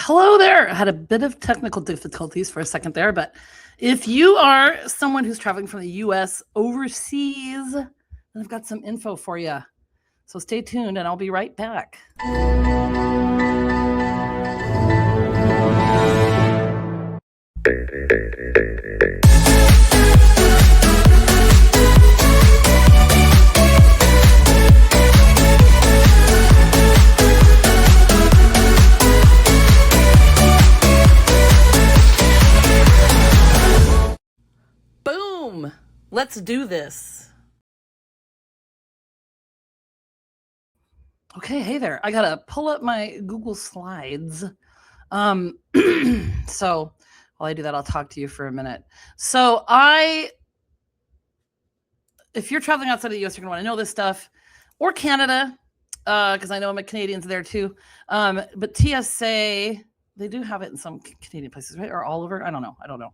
Hello there. I had a bit of technical difficulties for a second there, but if you are someone who's traveling from the US overseas, then I've got some info for you. So stay tuned and I'll be right back. Boom! Let's do this. Okay, hey there. I gotta pull up my Google Slides. So while I do that, I'll talk to you for a minute. So if you're traveling outside of the US, you're gonna want to know this stuff, or Canada, because I know I'm a Canadians there too. But TSA, they do have it in some Canadian places, right? Or all over. I don't know.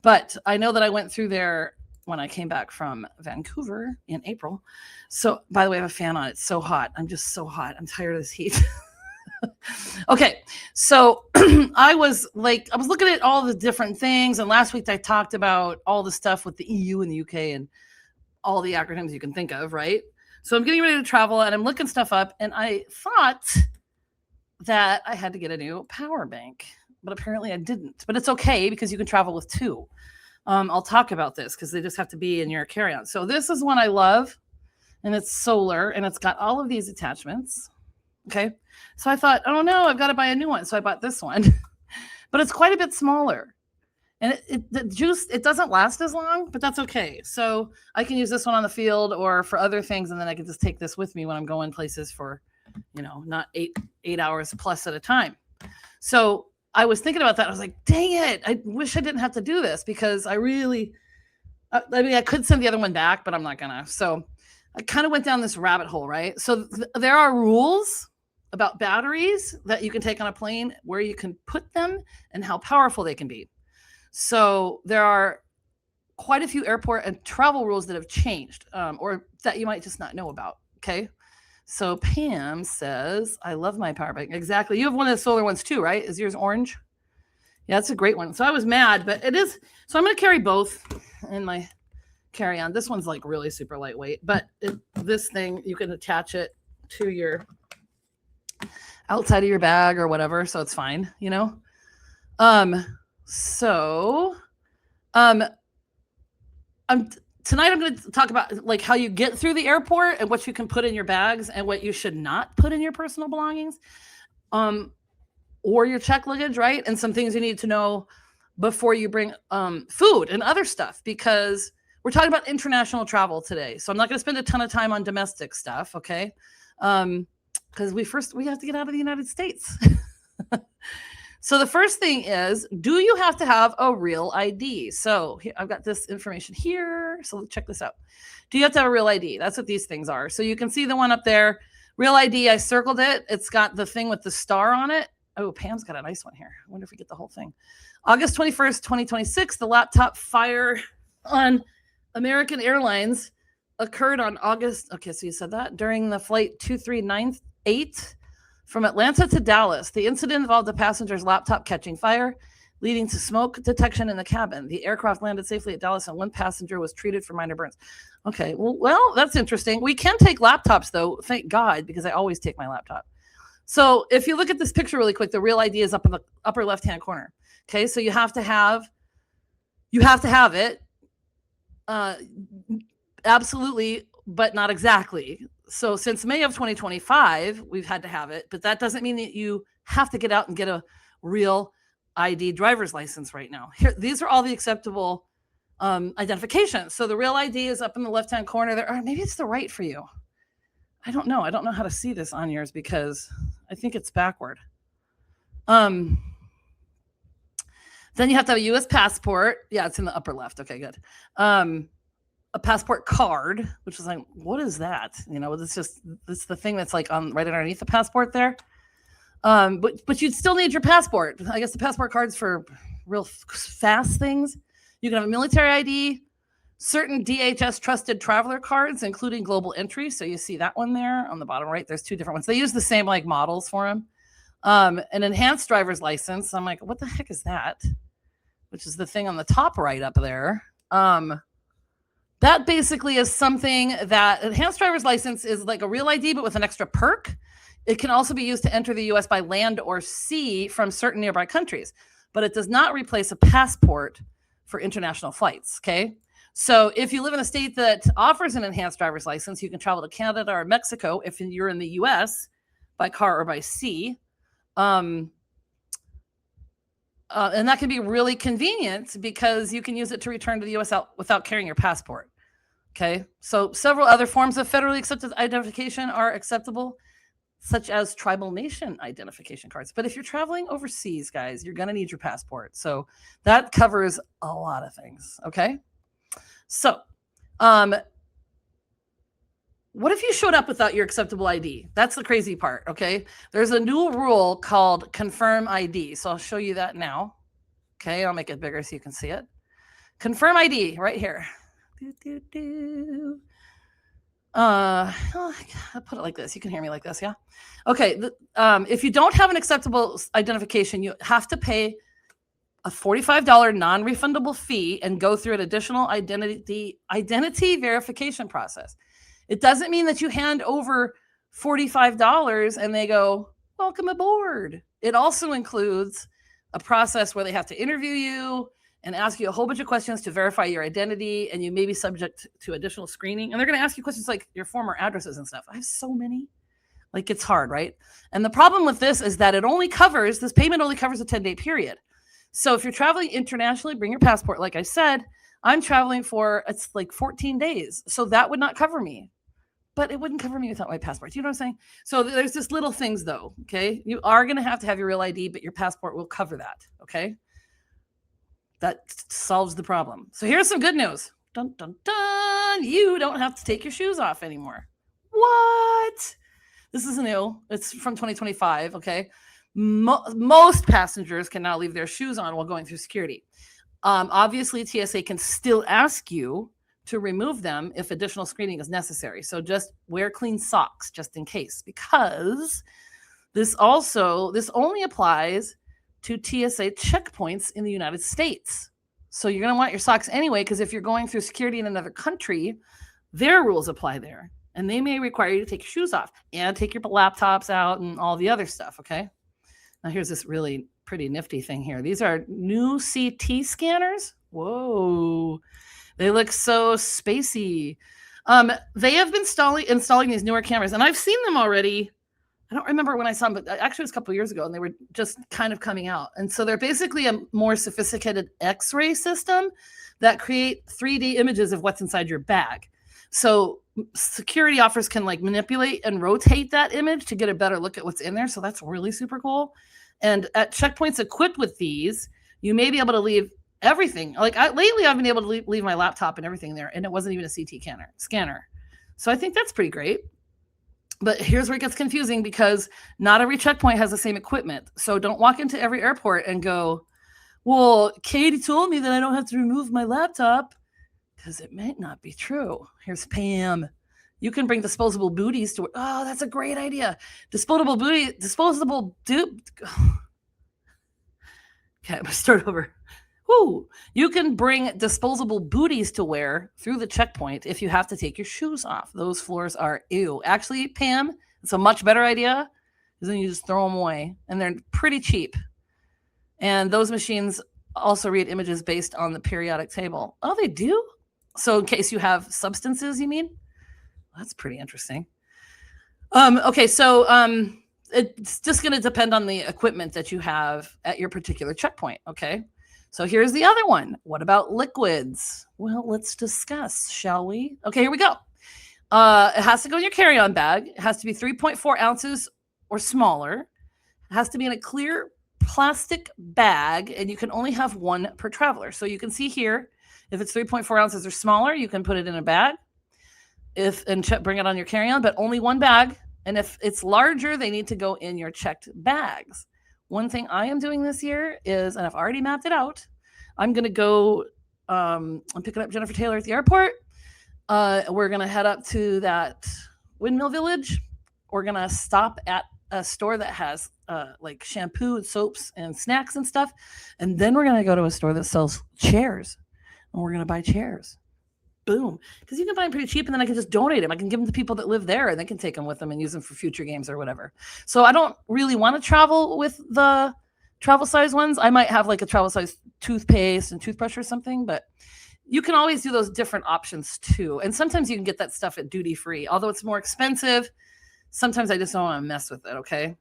But I know that I went through there when I came back from Vancouver in April. So, by the way, I have a fan on. It's so hot. I'm just so hot. I'm tired of this heat. Okay, so I was looking at all the different things, and last week I talked about all the stuff with the EU and the UK and all the acronyms you can think of, right? So I'm getting ready to travel and I'm looking stuff up, and I thought that I had to get a new power bank, but apparently I didn't. But it's okay because you can travel with two. I'll talk about this because they just have to be in your carry-on. So this is one I love, and it's solar, and it's got all of these attachments. Okay, so I thought, oh no, I've got to buy a new one. So I bought this one, but it's quite a bit smaller, and it doesn't last as long, but that's okay. So I can use this one on the field or for other things, and then I can just take this with me when I'm going places for, not eight hours plus at a time. So I was thinking about that. I was like, dang it, I wish I didn't have to do this because I could send the other one back, but I'm not gonna. So I kind of went down this rabbit hole, right? So there are rules about batteries that you can take on a plane, where you can put them and how powerful they can be. So there are quite a few airport and travel rules that have changed, or that you might just not know about. Okay. So Pam says, I love my power bank. Exactly. You have one of the solar ones too, right? Is yours orange? Yeah, that's a great one. So I was mad, but it is. So I'm going to carry both in my carry-on. This one's like really super lightweight, but this thing, you can attach it to your outside of your bag or whatever. So it's fine, Tonight I'm going to talk about like how you get through the airport and what you can put in your bags and what you should not put in your personal belongings, or your check luggage, right? And some things you need to know before you bring food and other stuff, because we're talking about international travel today. So I'm not going to spend a ton of time on domestic stuff, okay? Because we have to get out of the United States. So the first thing is, do you have to have a real ID? So I've got this information here. So check this out. Do you have to have a real ID? That's what these things are. So you can see the one up there, real ID. I circled it. It's got the thing with the star on it. Oh, Pam's got a nice one here. I wonder if we get the whole thing. August 21st, 2026, the laptop fire on American Airlines occurred on August. Okay, so you said that during the flight 2398 from Atlanta to Dallas. The incident involved a passenger's laptop catching fire, leading to smoke detection in the cabin. The aircraft landed safely at Dallas, and one passenger was treated for minor burns. Okay, well, that's interesting. We can take laptops, though, thank God, because I always take my laptop. So if you look at this picture really quick, the real ID is up in the upper left-hand corner. Okay, so you have to have it. Absolutely, but not exactly. So since May of 2025, we've had to have it, but that doesn't mean that you have to get out and get a real ID driver's license right now. Here, these are all the acceptable identifications. So the real ID is up in the left-hand corner there, or maybe it's the right for you. I don't know. I don't know how to see this on yours because I think it's backward. Then you have to have a U.S. passport. Yeah, it's in the upper left. Okay, good. A passport card, which is like, what is that? It's the thing that's like on right underneath the passport there. But you'd still need your passport. I guess the passport card's for real fast things. You can have a military ID, certain DHS trusted traveler cards, including global entry. So you see that one there on the bottom right. There's two different ones. They use the same like models for them. An enhanced driver's license. I'm like, what the heck is that? Which is the thing on the top right up there. That basically is something that enhanced driver's license is like a real ID, but with an extra perk. It can also be used to enter the US by land or sea from certain nearby countries, but it does not replace a passport for international flights. Okay. So if you live in a state that offers an enhanced driver's license, you can travel to Canada or Mexico if you're in the US by car or by sea. And that can be really convenient because you can use it to return to the US without carrying your passport. Okay. So several other forms of federally accepted identification are acceptable, such as tribal nation identification cards. But if you're traveling overseas, guys, you're going to need your passport. So that covers a lot of things. Okay. So, what if you showed up without your acceptable ID? That's the crazy part. Okay. There's a new rule called Confirm ID. So I'll show you that now. Okay. I'll make it bigger so you can see it. Confirm ID right here. I'll put it like this. You can hear me like this. Yeah. Okay. If you don't have an acceptable identification, you have to pay a $45 non-refundable fee and go through an additional identity verification process. It doesn't mean that you hand over $45 and they go, welcome aboard. It also includes a process where they have to interview you and ask you a whole bunch of questions to verify your identity, and you may be subject to additional screening. And they're going to ask you questions like your former addresses and stuff. I have so many. Like, it's hard, right? And the problem with this is that this payment only covers a 10-day period. So if you're traveling internationally, bring your passport. Like I said, I'm traveling it's like 14 days. So that would not cover me. But it wouldn't cover me without my passport. Do you know what I'm saying? So there's just little things, though, okay? You are going to have your real ID, but your passport will cover that, okay? That solves the problem. So here's some good news. Dun, dun, dun. You don't have to take your shoes off anymore. What? This is new. It's from 2025, okay? Most passengers can now leave their shoes on while going through security. Obviously, TSA can still ask you to remove them if additional screening is necessary. So just wear clean socks just in case, because this only applies to TSA checkpoints in the United States. So you're going to want your socks anyway, because if you're going through security in another country, their rules apply there. And they may require you to take your shoes off and take your laptops out and all the other stuff, okay? Now here's this really pretty nifty thing here. These are new CT scanners. Whoa. They look so spacey. They have been installing these newer cameras, and I've seen them already. I don't remember when I saw them, but actually it was a couple of years ago, and they were just kind of coming out. And so they're basically a more sophisticated X-ray system that create 3D images of what's inside your bag. So security officers can like manipulate and rotate that image to get a better look at what's in there. So that's really super cool. And at checkpoints equipped with these, you may be able to leave everything. Like lately, I've been able to leave my laptop and everything there, and it wasn't even a CT scanner. So I think that's pretty great. But here's where it gets confusing, because not every checkpoint has the same equipment. So don't walk into every airport and go, well, Katie told me that I don't have to remove my laptop, because it might not be true. Here's Pam. You can bring disposable booties to. Oh, that's a great idea. Disposable. Okay, I'm gonna start over. Woo. You can bring disposable booties to wear through the checkpoint if you have to take your shoes off. Those floors are ew. Actually, Pam, it's a much better idea, because then you just throw them away, and they're pretty cheap. And those machines also read images based on the periodic table. Oh, they do? So in case you have substances, you mean? That's pretty interesting. Okay, so it's just going to depend on the equipment that you have at your particular checkpoint, okay? So here's the other one. What about liquids? Well, let's discuss, shall we? Okay, here we go. It has to go in your carry-on bag. It has to be 3.4 ounces or smaller. It has to be in a clear plastic bag, and you can only have one per traveler. So you can see here, if it's 3.4 ounces or smaller, you can put it in a bag. Bring it on your carry-on, but only one bag. And if it's larger, they need to go in your checked bags. One thing I am doing this year is, and I've already mapped it out, I'm going to go, I'm picking up Jennifer Taylor at the airport. We're going to head up to that Windmill Village. We're going to stop at a store that has like shampoo and soaps and snacks and stuff. And then we're going to go to a store that sells chairs, and we're going to buy chairs. Boom. Because you can buy them pretty cheap, and then I can just donate them. I can give them to people that live there, and they can take them with them and use them for future games or whatever. So I don't really want to travel with the travel size ones. I might have like a travel size toothpaste and toothbrush or something, but you can always do those different options too. And sometimes you can get that stuff at duty free, although it's more expensive. Sometimes I just don't want to mess with it. Okay.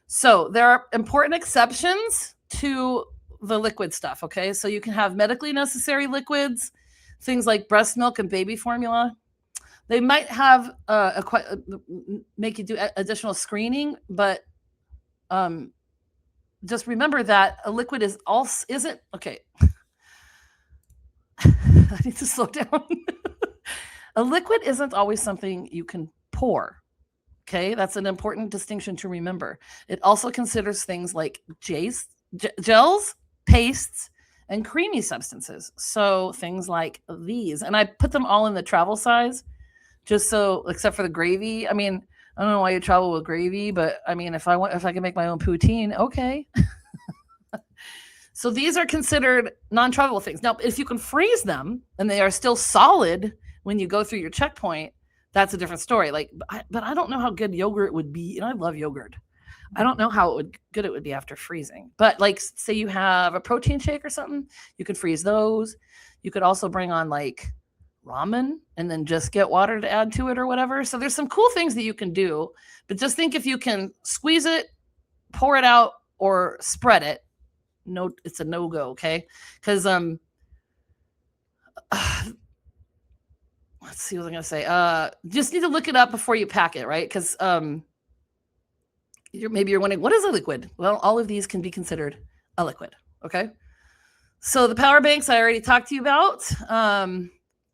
So there are important exceptions to the liquid stuff. Okay. So you can have medically necessary liquids, things like breast milk and baby formula. They might have make you do additional screening, but just remember that a liquid isn't okay. I need to slow down. A liquid isn't always something you can pour. Okay, that's an important distinction to remember. It also considers things like gels, pastes, and creamy substances. So things like these, and I put them all in the travel size, just so, except for the gravy. I mean, I don't know why you travel with gravy, but I mean, if I can make my own poutine, okay. So these are considered non-travelable things. Now, if you can freeze them and they are still solid when you go through your checkpoint, that's a different story. Like, but I don't know how good yogurt would be. And I love yogurt. I don't know how good it would be after freezing. But like, say you have a protein shake or something, you could freeze those. You could also bring on like ramen and then just get water to add to it or whatever. So there's some cool things that you can do. But just think if you can squeeze it, pour it out, or spread it. No, it's a no-go, okay? Because let's see what I'm gonna say. Just need to look it up before you pack it, right? Because maybe you're wondering, what is a liquid? Well, all of these can be considered a liquid, okay? So the power banks I already talked to you about.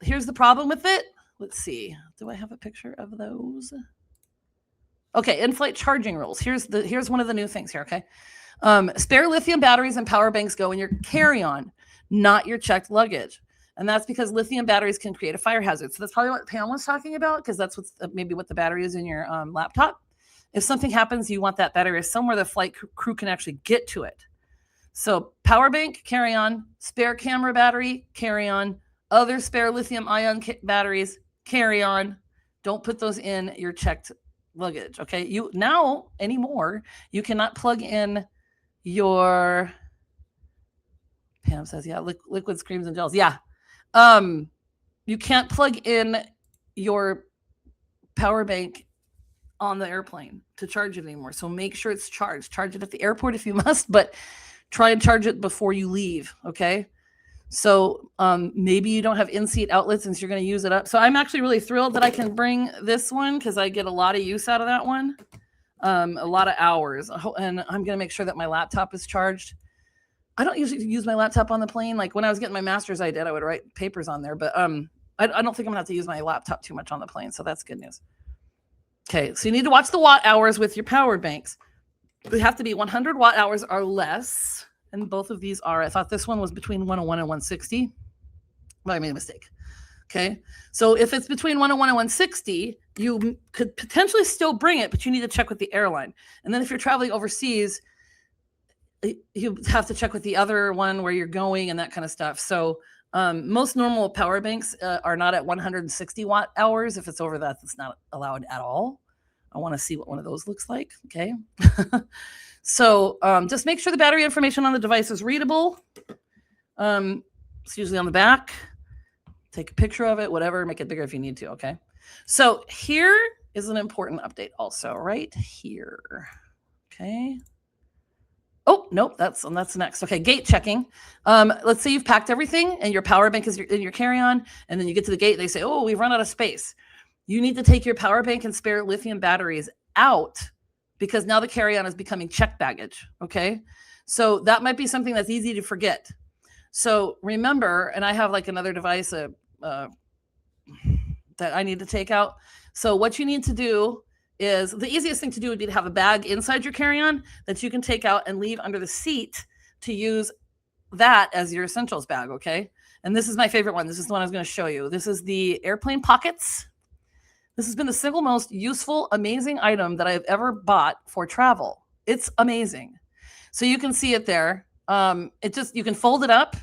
Here's the problem with it. Let's see. Do I have a picture of those? Okay, in-flight charging rules. Here's one of the new things here, okay? Spare lithium batteries and power banks go in your carry-on, not your checked luggage. And that's because lithium batteries can create a fire hazard. So that's probably what Pam was talking about, because that's maybe what the battery is in your laptop. If something happens, you want that battery somewhere the flight crew can actually get to it. So power bank, carry-on, spare camera battery, carry-on, other spare lithium-ion batteries, carry-on. Don't put those in your checked luggage, okay? You cannot plug in your, Pam says, yeah, liquids, creams, and gels. Yeah. You can't plug in your power bank on the airplane to charge it anymore. So make sure it's charged. Charge it at the airport if you must, but try and charge it before you leave, okay? So maybe you don't have in-seat outlets since you're going to use it up. So I'm actually really thrilled that I can bring this one because I get a lot of use out of that one. A lot of hours. And I'm going to make sure that my laptop is charged. I don't usually use my laptop on the plane. Like when I was getting my master's, I would write papers on there. But I don't think I'm going to have to use my laptop too much on the plane. So that's good news. Okay, so you need to watch the watt hours with your power banks. They have to be 100 watt hours or less. And both of these are, I thought this one was between 101 and 160. But I made a mistake. Okay. So if it's between 101 and 160, you could potentially still bring it, but you need to check with the airline. And then if you're traveling overseas, you have to check with the other one where you're going and that kind of stuff. So most normal power banks are not at 160 watt hours. If it's over that, it's not allowed at all. I want to see what one of those looks like. Okay. So just make sure the battery information on the device is readable. It's usually on the back. Take a picture of it, whatever, make it bigger if you need to, okay? So here is an important update also, right here, okay? Oh, nope, that's next. Okay, gate checking. Let's say you've packed everything and your power bank is in your carry-on, and then you get to the gate, they say, oh, we've run out of space. You need to take your power bank and spare lithium batteries out because now the carry-on is becoming checked baggage, okay? So that might be something that's easy to forget. So remember, and I have like another device that I need to take out. So what you need to do is, the easiest thing to do would be to have a bag inside your carry-on that you can take out and leave under the seat to use that as your essentials bag, okay? And this is my favorite one. This is the one I was going to show you. This is the airplane pockets. This has been the single most useful, amazing item that I've ever bought for travel. It's amazing. So you can see it there. You can fold it up.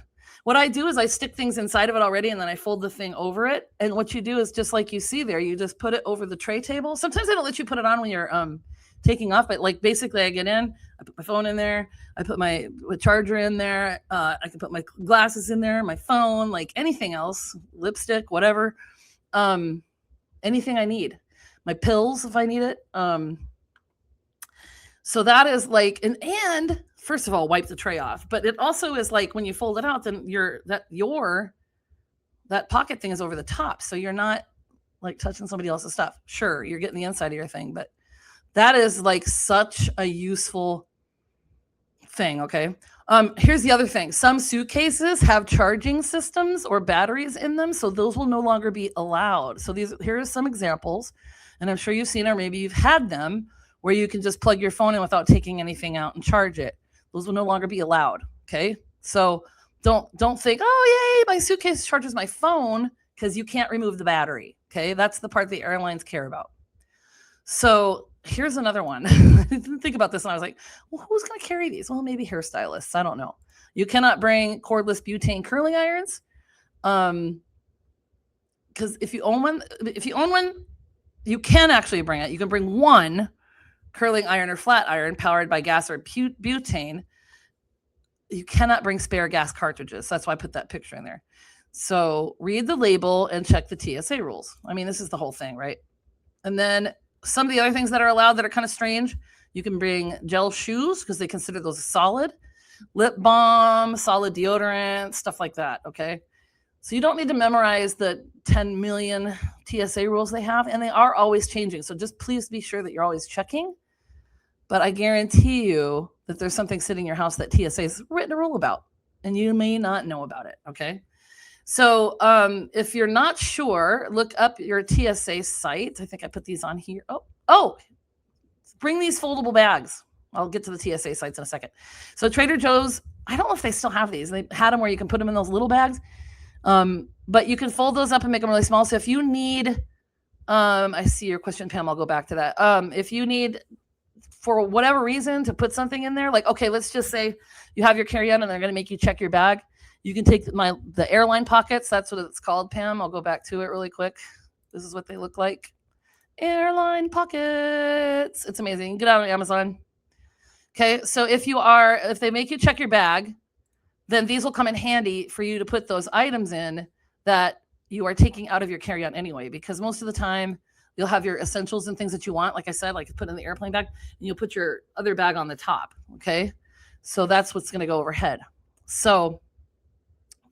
What I do is I stick things inside of it already, and then I fold the thing over it. And what you do is just like you see there, you just put it over the tray table. Sometimes I don't let you put it on when you're taking off, but like basically I get in, I put my phone in there, I put my charger in there, I can put my glasses in there, my phone, like anything else, lipstick, whatever, anything I need, my pills if I need it. So that is like, and first of all, wipe the tray off, but it also is like when you fold it out, then that pocket thing is over the top. So you're not like touching somebody else's stuff. Sure, you're getting the inside of your thing, but that is like such a useful thing. Okay. Here's the other thing. Some suitcases have charging systems or batteries in them, so those will no longer be allowed. So here are some examples, and I'm sure you've seen or maybe you've had them where you can just plug your phone in without taking anything out and charge it. Those will no longer be allowed. Okay. So don't think, oh, yay, my suitcase charges my phone, because you can't remove the battery. Okay. That's the part the airlines care about. So here's another one. I didn't think about this, and I was like, well, who's going to carry these? Well, maybe hairstylists. I don't know. You cannot bring cordless butane curling irons. Because if you own one, you can actually bring it. You can bring one curling iron or flat iron powered by gas or butane. You cannot bring spare gas cartridges. That's why I put that picture in there. So read the label and check the TSA rules. I mean, this is the whole thing, right? And then some of the other things that are allowed that are kind of strange, you can bring gel shoes because they consider those solid, lip balm, solid deodorant, stuff like that. Okay. So you don't need to memorize the 10 million TSA rules they have, and they are always changing. So just please be sure that you're always checking. But I guarantee you that there's something sitting in your house that TSA has written a rule about, and you may not know about it. Okay. So if you're not sure, look up your TSA site. I think I put these on here. Oh, bring these foldable bags. I'll get to the TSA sites in a second. So Trader Joe's, I don't know if they still have these. They had them where you can put them in those little bags. But you can fold those up and make them really small. So if you need, I see your question, Pam, I'll go back to that. If you need, for whatever reason, to put something in there, like, okay, let's just say you have your carry-on and they're going to make you check your bag. You can take the airline pockets. That's what it's called, Pam. I'll go back to it really quick. This is what they look like. Airline pockets. It's amazing. You can get out on Amazon. Okay, so if they make you check your bag, then these will come in handy for you to put those items in that you are taking out of your carry-on anyway, because most of the time you'll have your essentials and things that you want, like I said, like put in the airplane bag, and you'll put your other bag on the top. Okay, so that's what's going to go overhead. So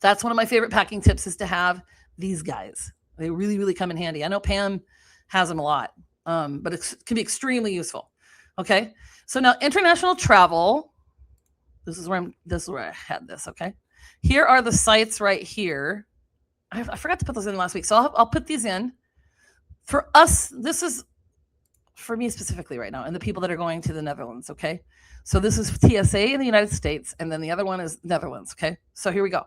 that's one of my favorite packing tips, is to have these guys. They really, really come in handy. I know Pam has them a lot, but it can be extremely useful. Okay. So now international travel, this is where I had this. Okay. Here are the sites right here. I forgot to put those in last week. So I'll put these in for us. This is for me specifically right now, and the people that are going to the Netherlands. Okay. So this is TSA in the United States, and then the other one is Netherlands. Okay. So here we go.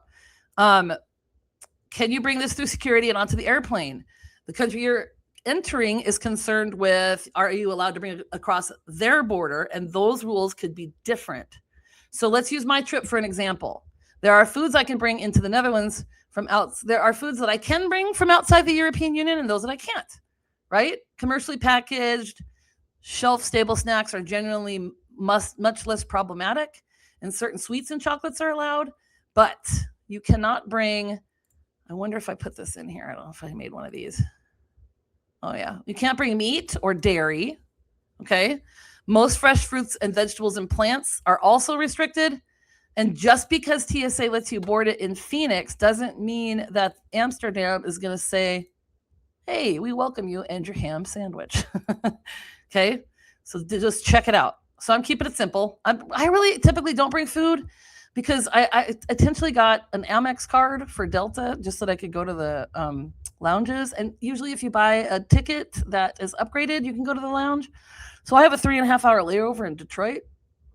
Can you bring this through security and onto the airplane? The country you're entering is concerned with, are you allowed to bring it across their border? And those rules could be different. So let's use my trip for an example. There are foods I can bring into the Netherlands there are foods that I can bring from outside the European Union, and those that I can't, right? Commercially packaged, shelf-stable snacks are generally much less problematic, and certain sweets and chocolates are allowed, but you cannot bring, I wonder if I put this in here. I don't know if I made one of these. Oh, yeah. You can't bring meat or dairy. Okay. Most fresh fruits and vegetables and plants are also restricted. And just because TSA lets you board it in Phoenix doesn't mean that Amsterdam is going to say, hey, we welcome you and your ham sandwich. Okay. So just check it out. So I'm keeping it simple. I really typically don't bring food, because I intentionally got an Amex card for Delta just so that I could go to the lounges. And usually if you buy a ticket that is upgraded, you can go to the lounge. So I have a 3.5 hour layover in Detroit.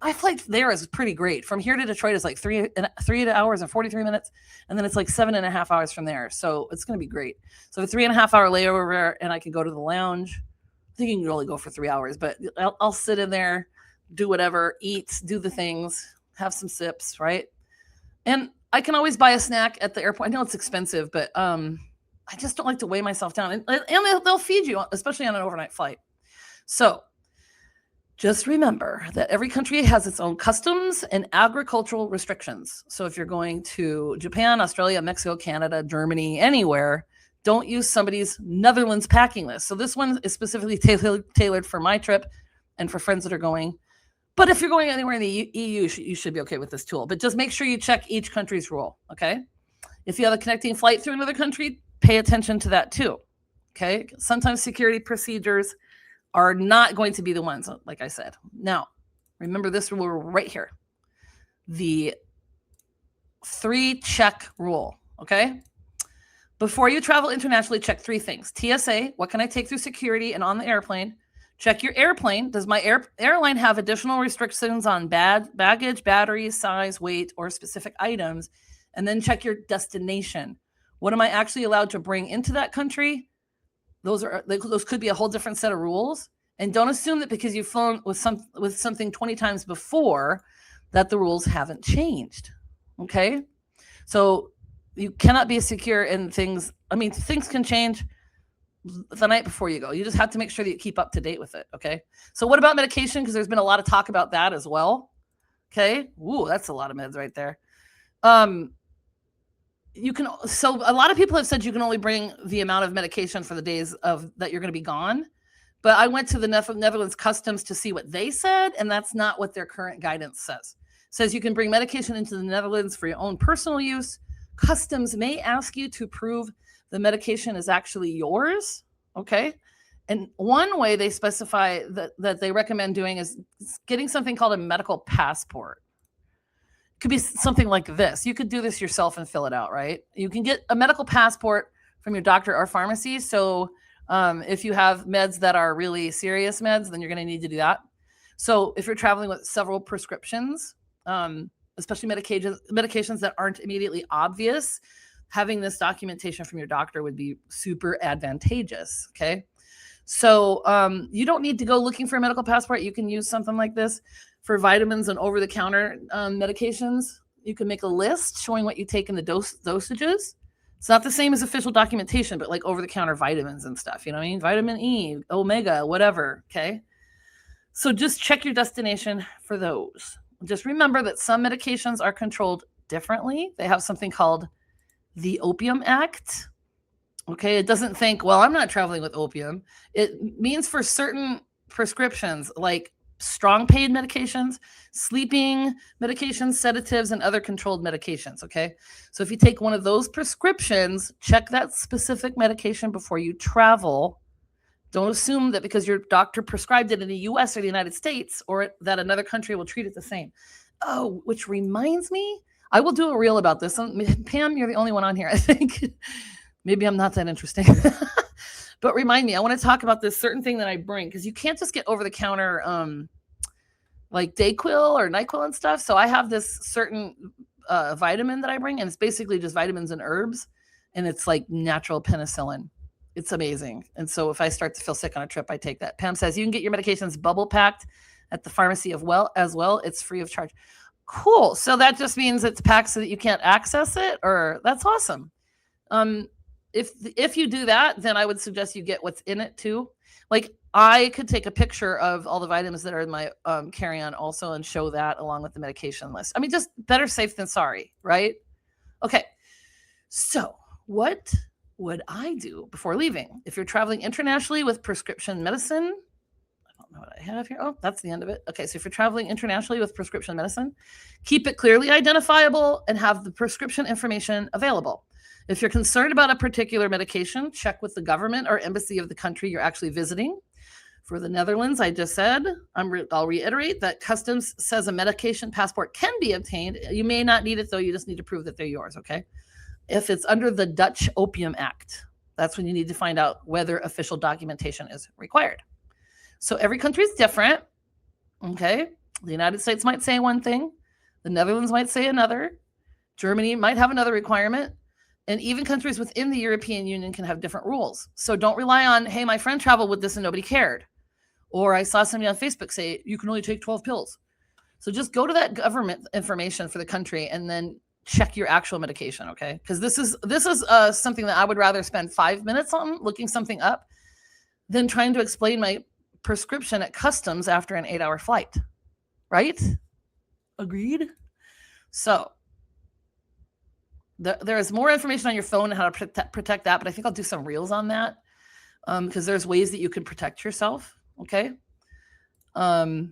My flight there is pretty great. From here to Detroit is like 3 hours and 43 minutes. And then it's like 7.5 hours from there. So it's going to be great. So the 3.5 hour layover, and I can go to the lounge. I think you can only go for 3 hours, but I'll sit in there, do whatever, eat, do the things, have some sips, right? And I can always buy a snack at the airport. I know it's expensive, but I just don't like to weigh myself down. And they'll feed you, especially on an overnight flight. So just remember that every country has its own customs and agricultural restrictions. So if you're going to Japan, Australia, Mexico, Canada, Germany, anywhere, don't use somebody's Netherlands packing list. So this one is specifically tailored for my trip and for friends that are going. But if you're going anywhere in the EU, you should be okay with this tool. But just make sure you check each country's rule, okay? If you have a connecting flight through another country, pay attention to that too, okay? Sometimes security procedures are not going to be the ones, like I said. Now, remember this rule right here. The 3-check rule, okay? Before you travel internationally, check 3 things. TSA, what can I take through security and on the airplane? Check your airplane. Does my airline have additional restrictions on baggage, batteries, size, weight, or specific items? And then check your destination. What am I actually allowed to bring into that country? Those could be a whole different set of rules. And don't assume that because you've flown with something 20 times before that the rules haven't changed. Okay? So you cannot be secure in things. I mean, things can change the night before you go. You just have to make sure that you keep up to date with it. Okay. So what about medication? Because there's been a lot of talk about that as well. Okay. Ooh, that's a lot of meds right there. So a lot of people have said you can only bring the amount of medication for the days that you're going to be gone. But I went to the Netherlands Customs to see what they said, and that's not what their current guidance says. It says you can bring medication into the Netherlands for your own personal use. Customs may ask you to prove the medication is actually yours, okay? And one way they specify that they recommend doing is getting something called a medical passport. It could be something like this. You could do this yourself and fill it out, right? You can get a medical passport from your doctor or pharmacy. So if you have meds that are really serious meds, then you're going to need to do that. So if you're traveling with several prescriptions, especially medications that aren't immediately obvious, having this documentation from your doctor would be super advantageous, okay? So you don't need to go looking for a medical passport. You can use something like this for vitamins and over-the-counter medications. You can make a list showing what you take in the dosages. It's not the same as official documentation, but like over-the-counter vitamins and stuff, you know what I mean? Vitamin E, omega, whatever, okay? So just check your destination for those. Just remember that some medications are controlled differently. They have something called the Opium Act. Okay, it doesn't think, well, I'm not traveling with opium. It means for certain prescriptions like strong pain medications, sleeping medications, sedatives, and other controlled medications. Okay, so if you take one of those prescriptions, check that specific medication before you travel. Don't assume that because your doctor prescribed it in the US or the United States or that another country will treat it the same. Oh, which reminds me, I will do a reel about this. Pam, you're the only one on here, I think. Maybe I'm not that interesting. But remind me, I want to talk about this certain thing that I bring, because you can't just get over-the-counter like Dayquil or NyQuil and stuff. So I have this certain vitamin that I bring, and it's basically just vitamins and herbs, and it's like natural penicillin. It's amazing. And so if I start to feel sick on a trip, I take that. Pam says you can get your medications bubble packed at the pharmacy as well. It's free of charge. Cool. So that just means it's packed so that you can't access it, or that's awesome. If you do that, then I would suggest you get what's in it too. Like I could take a picture of all the vitamins that are in my carry-on also and show that along with the medication list. I mean, just better safe than sorry, right? Okay. So what would I do before leaving? If you're traveling internationally with prescription medicine, I don't know what I have here. Oh, that's the end of it. Okay, so if you're traveling internationally with prescription medicine, keep it clearly identifiable and have the prescription information available. If you're concerned about a particular medication, check with the government or embassy of the country you're actually visiting. For the Netherlands, I just said, I'll reiterate that customs says a medication passport can be obtained. You may not need it, though. You just need to prove that they're yours, okay? If it's under the Dutch Opium Act, that's when you need to find out whether official documentation is required. So every country is different, okay? The United States might say one thing. The Netherlands might say another. Germany might have another requirement. And even countries within the European Union can have different rules. So don't rely on, hey, my friend traveled with this and nobody cared. Or I saw somebody on Facebook say, you can only take 12 pills. So just go to that government information for the country and then check your actual medication, okay? Because this is something that I would rather spend 5 minutes on looking something up than trying to explain my prescription at customs after an 8-hour flight, right? Agreed? So there is more information on your phone and how to protect that, but I think I'll do some reels on that because there's ways that you can protect yourself, okay? My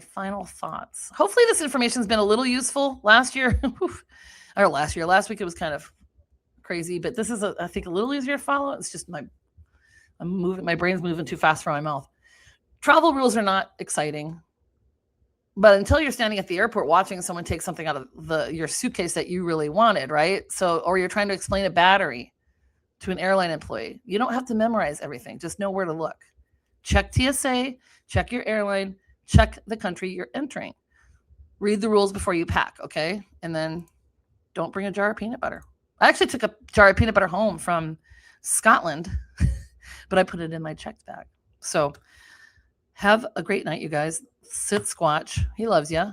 final thoughts. Hopefully this information has been a little useful. Last week it was kind of crazy, but this is, I think, a little easier to follow. It's just my brain's moving too fast for my mouth. Travel rules are not exciting, but until you're standing at the airport watching someone take something out of your suitcase that you really wanted, right? So, or you're trying to explain a battery to an airline employee, you don't have to memorize everything. Just know where to look. Check TSA, check your airline, check the country you're entering. Read the rules before you pack, okay? And then don't bring a jar of peanut butter. I actually took a jar of peanut butter home from Scotland, but I put it in my checked bag. So have a great night, you guys. Sit Squatch. He loves you.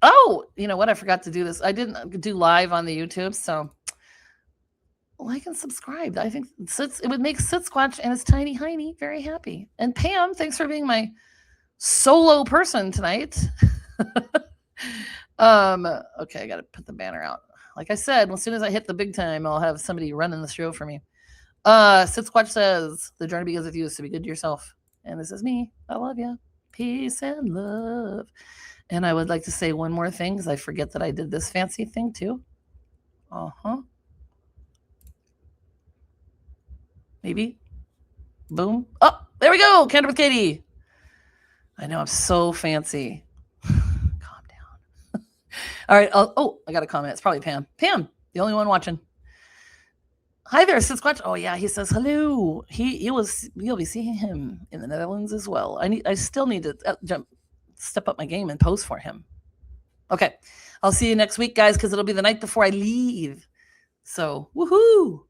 Oh, you know what? I forgot to do this. I didn't do live on the YouTube, so like and subscribe. I think it would make Sit Squatch and his tiny hiney very happy. And Pam, thanks for being my solo person tonight. Okay, I gotta put the banner out. Like I said, as soon as I hit the big time, I'll have somebody running the show for me. Sit Squatch says the journey begins with you, so be good to yourself. And this is me. I love you. Peace and love. And I would like to say one more thing because I forget that I did this fancy thing too. Maybe. Boom. Oh, there we go. Canter with Katie. I know I'm so fancy. Calm down. All right. I got a comment. It's probably Pam. Pam, the only one watching. Hi there, Sit Squatch. Oh yeah, he says hello. You'll be seeing him in the Netherlands as well. I still need to step up my game and post for him. Okay, I'll see you next week, guys, because it'll be the night before I leave. So woohoo!